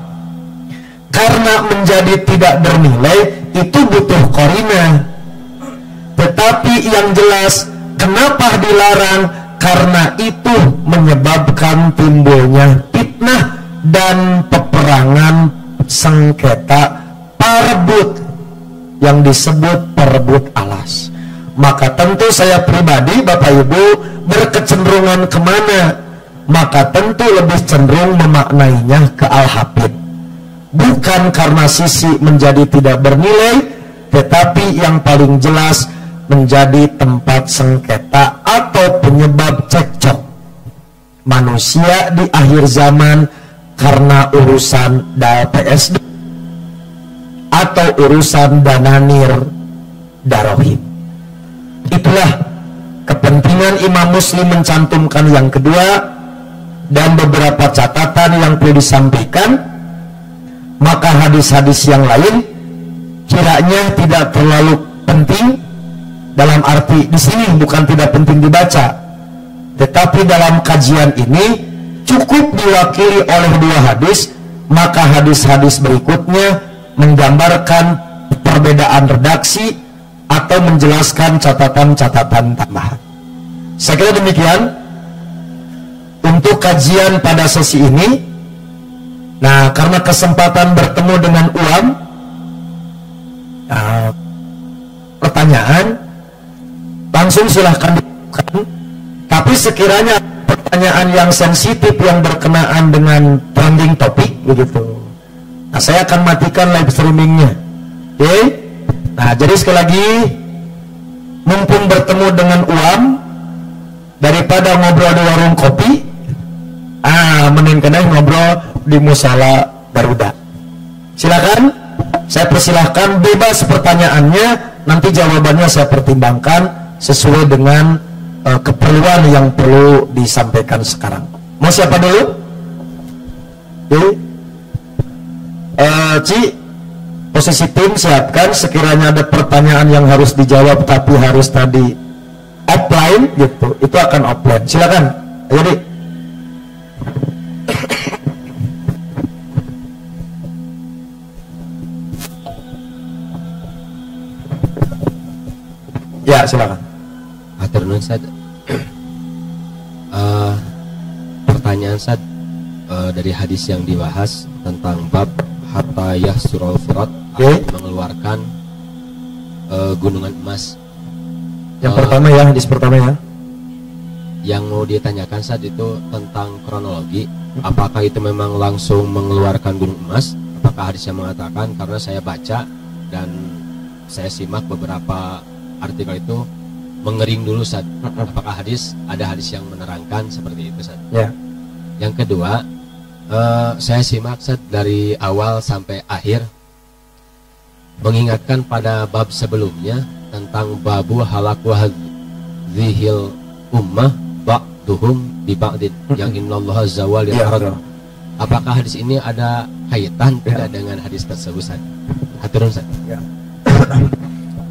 karena menjadi tidak bernilai, itu butuh qarinah. Tetapi yang jelas kenapa dilarang, karena itu menyebabkan timbulnya fitnah dan peperangan sengketa perebut yang disebut perebut alas. Maka tentu saya pribadi, Bapak Ibu, berkecenderungan kemana? Maka tentu lebih cenderung memaknainya ke Al-Hafidz, bukan karena sisi menjadi tidak bernilai, tetapi yang paling jelas menjadi tempat sengketa atau penyebab cekcok manusia di akhir zaman karena urusan dal PSD atau urusan dananir darohim. Itulah kepentingan Imam Muslim mencantumkan yang kedua, dan beberapa catatan yang perlu disampaikan. Maka hadis-hadis yang lain kiranya tidak terlalu penting, dalam arti di sini bukan tidak penting dibaca, tetapi dalam kajian ini cukup diwakili oleh dua hadis. Maka hadis-hadis berikutnya menggambarkan perbedaan redaksi atau menjelaskan catatan-catatan tambahan. Saya kira demikian untuk kajian pada sesi ini. Nah, karena kesempatan bertemu dengan Uam, pertanyaan langsung silahkan dilakukan. Tapi sekiranya pertanyaan yang sensitif yang berkenaan dengan trending topik begitu, nah saya akan matikan live streamingnya. Oke? Nah, jadi sekali lagi, mumpung bertemu dengan Uam, daripada ngobrol di warung kopi, mending kena ngobrol di musala Garuda. Silakan, saya persilahkan, bebas pertanyaannya, nanti jawabannya saya pertimbangkan sesuai dengan keperluan yang perlu disampaikan sekarang. Mau siapa dulu? Ci, posisi tim siapkan. Sekiranya ada pertanyaan yang harus dijawab tapi harus tadi offline gitu, itu akan offline. Silakan. Jadi ya, silakan. Aturun Sad. Pertanyaan Sad, dari hadis yang dibahas tentang bab hatta yahsurul furat, mengeluarkan gunungan emas. Yang pertama ya, hadis pertama ya. Yang mau ditanyakan Sad itu tentang kronologi. Apakah itu memang langsung mengeluarkan gunung emas? Apakah hadisnya mengatakan? Karena saya baca dan saya simak beberapa artikel itu mengering dulu Sad. Apakah ada hadis yang menerangkan seperti itu Sad? Ya. Yang kedua, saya simak Sad dari awal sampai akhir, mengingatkan pada bab sebelumnya tentang babu halaku hadhil ummah ba'duhum bi ba'din, yang innallaha zawal ya. Apakah hadis ini ada kaitan tidak dengan hadis tersebut Sad? Haturun Sad. Ya.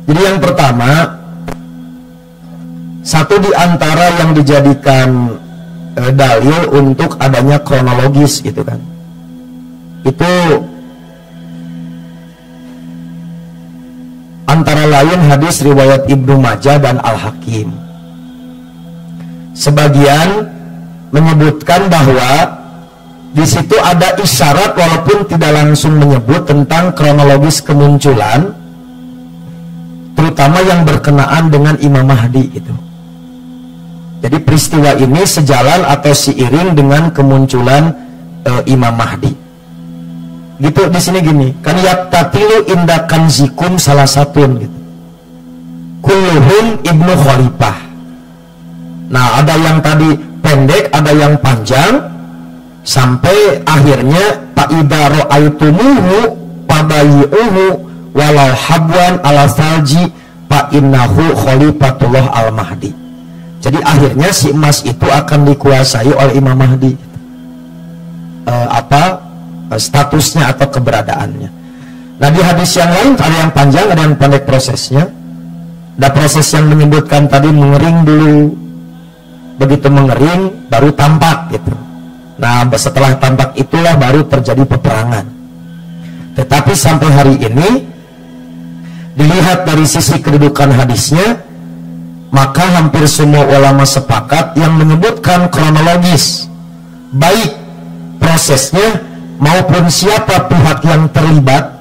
Jadi yang pertama, satu di antara yang dijadikan dalil untuk adanya kronologis gitu kan, itu antara lain hadis riwayat Ibnu Majah dan Al-Hakim. Sebagian menyebutkan bahwa di situ ada isyarat walaupun tidak langsung menyebut tentang kronologis kemunculan, terutama yang berkenaan dengan Imam Mahdi itu. Jadi peristiwa ini sejalan atau seiring dengan kemunculan Imam Mahdi. Gitu di sini gini, kan yaktatilu indakan zikum salah satu gitu. Kulluhum ibnu Khalifah. Nah, ada yang tadi pendek, ada yang panjang, sampai akhirnya fa'idza ra'aitumuhu fabayyuhu walau habwan ala salji fa innahu khalifatullah al-mahdi. Jadi akhirnya si emas itu akan dikuasai oleh Imam Mahdi. Statusnya atau keberadaannya. Nah, di hadis yang lain ada yang panjang, ada yang pendek prosesnya. Ada proses yang menyebutkan tadi mengering dulu, begitu mengering baru tampak gitu. Nah, setelah tampak itulah baru terjadi peperangan. Tetapi sampai hari ini dilihat dari sisi kedudukan hadisnya, maka hampir semua ulama sepakat yang menyebutkan kronologis baik prosesnya maupun siapa pihak yang terlibat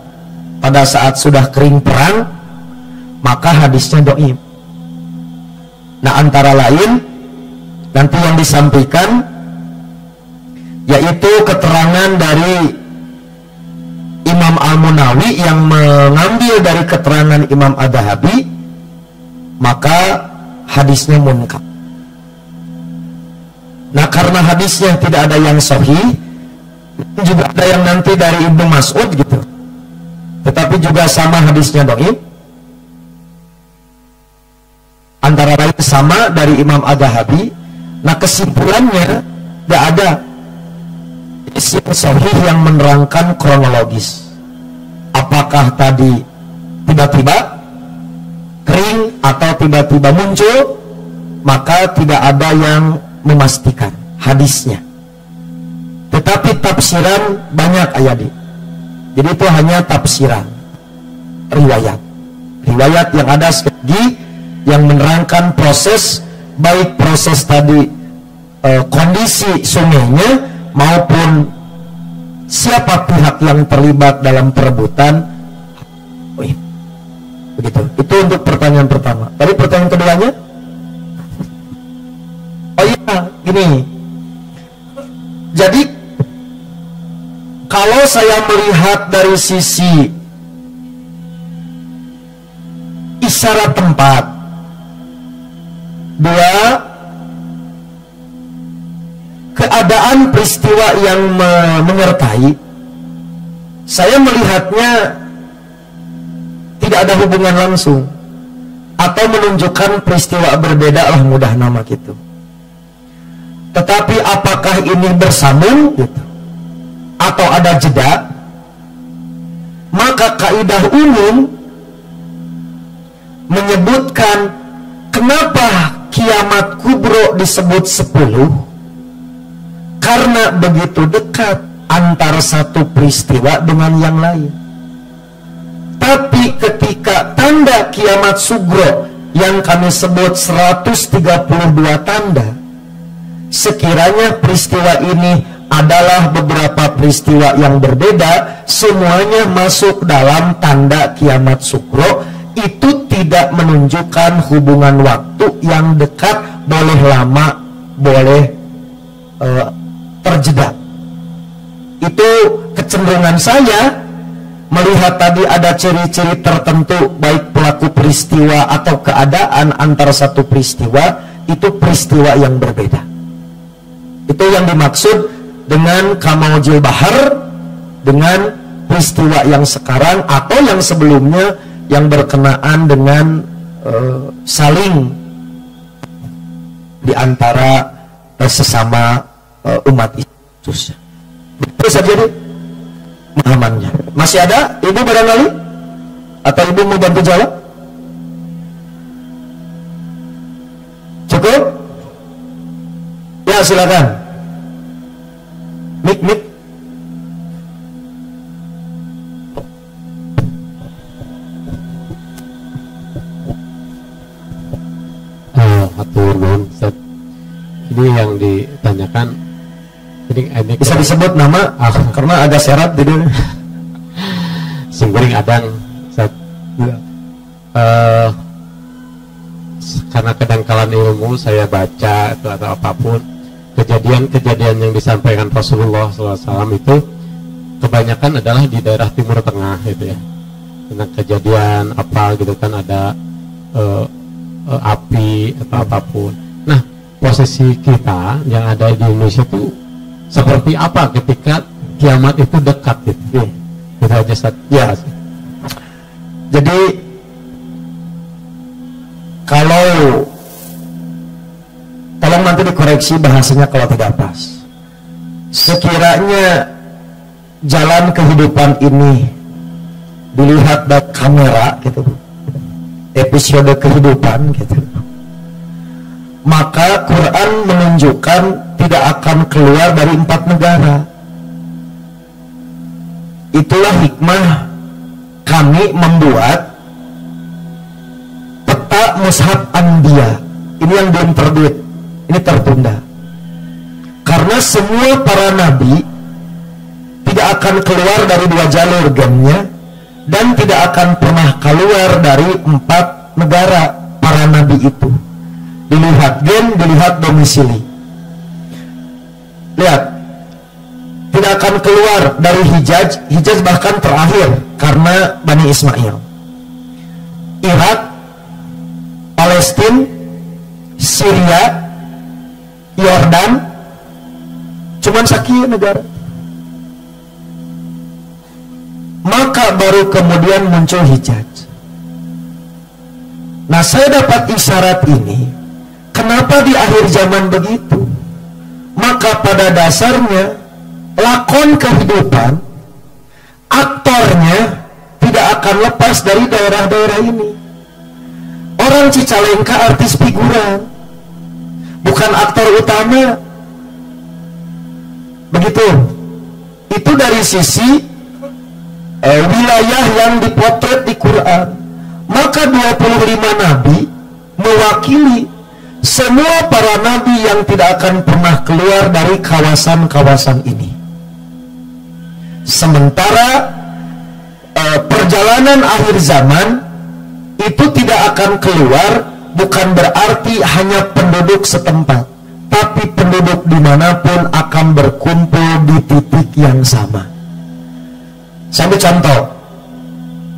pada saat sudah kering perang, maka hadisnya dhaif. Nah, antara lain nanti yang disampaikan yaitu keterangan dari Imam Al-Munawi yang mengambil dari keterangan Imam Ad-Dahabi, maka hadisnya munkar. Nah, karena hadisnya tidak ada yang sahih, juga ada yang nanti dari Ibnu Mas'ud gitu, tetapi juga sama hadisnya dhaif. Antara lain sama dari Imam Ad-Dahabi. Nah, kesimpulannya tidak ada hadis yang sahih yang menerangkan kronologis. Apakah tadi tiba-tiba kering atau tiba-tiba muncul, maka tidak ada yang memastikan hadisnya. Tetapi tafsiran banyak ayat. Jadi itu hanya tafsiran, riwayat yang ada sekali yang menerangkan proses, baik proses tadi kondisi sungainya maupun siapa pihak yang terlibat dalam perebutan. Begitu. Itu untuk pertanyaan pertama. Tadi pertanyaan keduanya? Oh iya, gini. Jadi kalau saya melihat dari sisi isyarat tempat, dua, keadaan peristiwa yang menyertai, saya melihatnya tidak ada hubungan langsung atau menunjukkan peristiwa berbeda lah, mudah nama gitu. Tetapi apakah ini bersambung gitu, atau ada jeda? Maka kaidah umum menyebutkan kenapa kiamat kubro disebut 10, karena begitu dekat antara satu peristiwa dengan yang lain. Tapi ketika tanda kiamat sugro yang kami sebut 132 tanda, sekiranya peristiwa ini adalah beberapa peristiwa yang berbeda, semuanya masuk dalam tanda kiamat sugro, itu tidak menunjukkan hubungan waktu yang dekat, boleh lama, boleh terjeda. Itu kecenderungan saya melihat tadi ada ciri-ciri tertentu, baik pelaku peristiwa atau keadaan antara satu peristiwa, itu peristiwa yang berbeda. Itu yang dimaksud dengan kamaujil bahar, dengan peristiwa yang sekarang atau yang sebelumnya yang berkenaan dengan saling di antara sesama umat Yesus. Itu saja deh pemahamannya. Masih ada ibu barangkali? Atau ibu mau bantu jawab? Cukup? Ya, silakan. Mik. Ini yang ditanyakan, ini bisa disebut nama karena ada syarat di dunia. Sembering adang, karena kadangkala ilmu saya baca atau apapun, kejadian-kejadian yang disampaikan Rasulullah SAW itu kebanyakan adalah di daerah Timur Tengah gitu ya, tentang kejadian apa gitu kan, ada api atau apapun. Nah, posisi kita yang ada di Indonesia itu seperti apa ketika kiamat itu dekat gitu? Itu aja Ustaz. Ya. Jadi kalau tolong nanti dikoreksi bahasanya kalau tidak pas. Sekiranya jalan kehidupan ini dilihat dari kamera gitu, episode kehidupan gitu, maka Quran menunjukkan tidak akan keluar dari 4 negara. Itulah hikmah kami membuat peta Mushaf Anbiya. Ini yang belum terbit, ini tertunda karena semua para nabi tidak akan keluar dari 2 jalur gennya, dan tidak akan pernah keluar dari 4 negara para nabi itu. Dilihat gen, dilihat domisili. Lihat, tidak akan keluar dari Hijaz bahkan terakhir karena Bani Ismail. Irak, Palestina, Syria, Yordan, cuman sekian negara. Maka baru kemudian muncul Hijaz. Nah, saya dapat isyarat ini, kenapa di akhir zaman begitu? Maka pada dasarnya lakon kehidupan, aktornya tidak akan lepas dari daerah-daerah ini. Orang Cicalengka artis figuran, bukan aktor utama. Begitu. Itu dari sisi wilayah yang dipotret di Quran. Maka 25 nabi mewakili semua para nabi yang tidak akan pernah keluar dari kawasan-kawasan ini. Sementara perjalanan akhir zaman itu tidak akan keluar, bukan berarti hanya penduduk setempat, tapi penduduk dimanapun akan berkumpul di titik yang sama. Sampai contoh,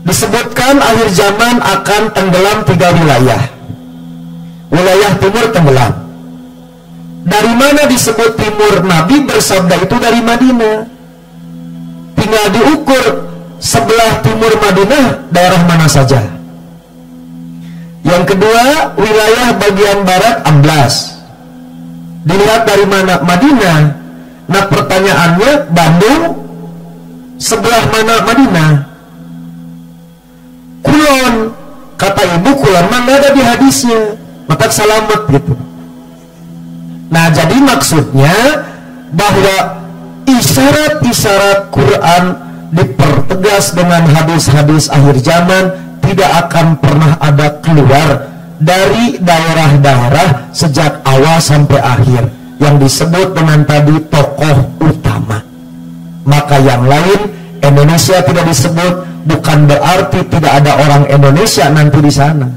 disebutkan akhir zaman akan tenggelam 3 wilayah. Wilayah timur tenggelam. Dari mana disebut timur? Nabi bersabda itu dari Madinah. Tinggal diukur sebelah timur Madinah daerah mana saja. Yang kedua, wilayah bagian barat Amblas. Dilihat dari mana? Madinah. Nah, pertanyaannya, Bandung sebelah mana Madinah? Kulon. Kata ibu, Kulon mana ada di hadisnya, maka selamat gitu. Nah, jadi maksudnya bahwa isyarat-isyarat Quran dipertegas dengan hadis-hadis akhir zaman, tidak akan pernah ada keluar dari daerah-daerah sejak awal sampai akhir yang disebut dengan tadi tokoh utama. Maka yang lain Indonesia tidak disebut, bukan berarti tidak ada orang Indonesia nanti di sana.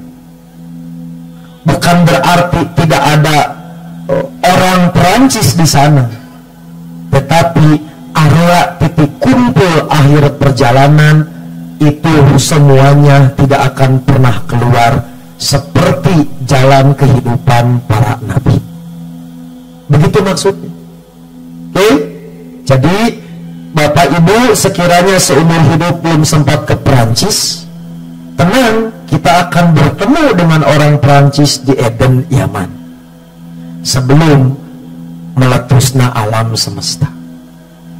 Bukan berarti tidak ada orang Perancis di sana. Tetapi area titik kumpul akhir perjalanan itu semuanya tidak akan pernah keluar seperti jalan kehidupan para nabi. Begitu maksudnya. Oke? Jadi Bapak Ibu sekiranya seumur hidup belum sempat ke Perancis, tenang, kita akan bertemu dengan orang Perancis di Eden, Yaman, sebelum meletusnya alam semesta.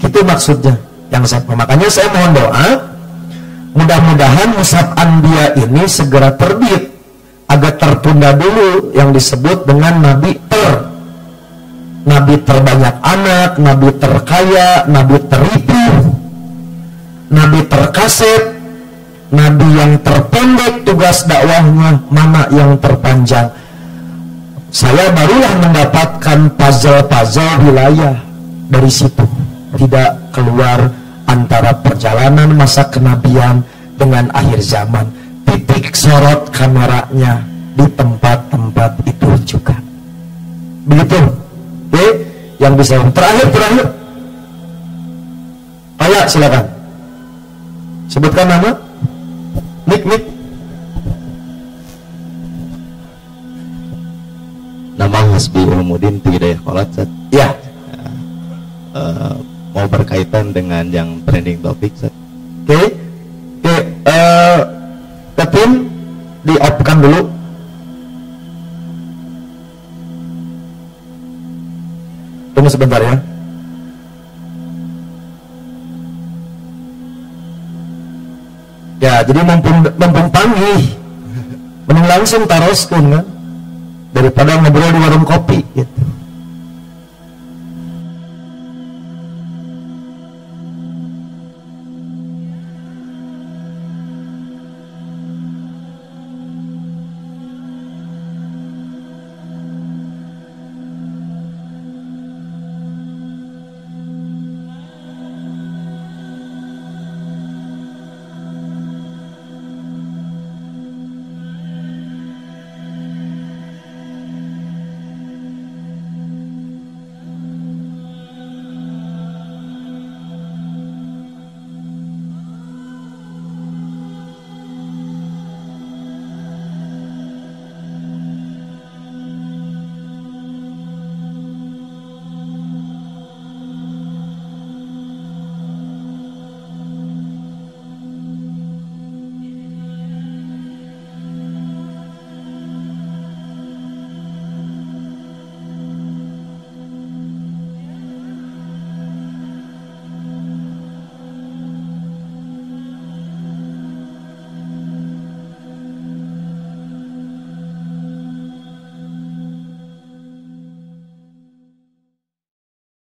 Itu maksudnya. Makanya saya mohon doa, mudah-mudahan Mushaf Anbiya ini segera terbit. Agak tertunda dulu yang disebut dengan Nabi terbanyak anak, Nabi terkaya, Nabi teripu, Nabi terkaset, Nabi yang terpendek tugas dakwahnya, mana yang terpanjang. Saya barulah mendapatkan puzzle-puzzle wilayah dari situ. Tidak keluar antara perjalanan masa kenabian dengan akhir zaman. Titik sorot kameranya di tempat-tempat itu juga. Begitu. Oke? yang bisa. Terakhir. Ayo silakan. Sebutkan nama. Nik. Nama Hasbi Ulumuddin Hidayah Kholat. Ya. Mau berkaitan dengan yang trending topik. Oke. Ketim di-off-kan dulu. Tunggu sebentar ya. Ya, jadi mumpung panggih, mending langsung taroskeun kan, daripada ngobrol di warung kopi gitu.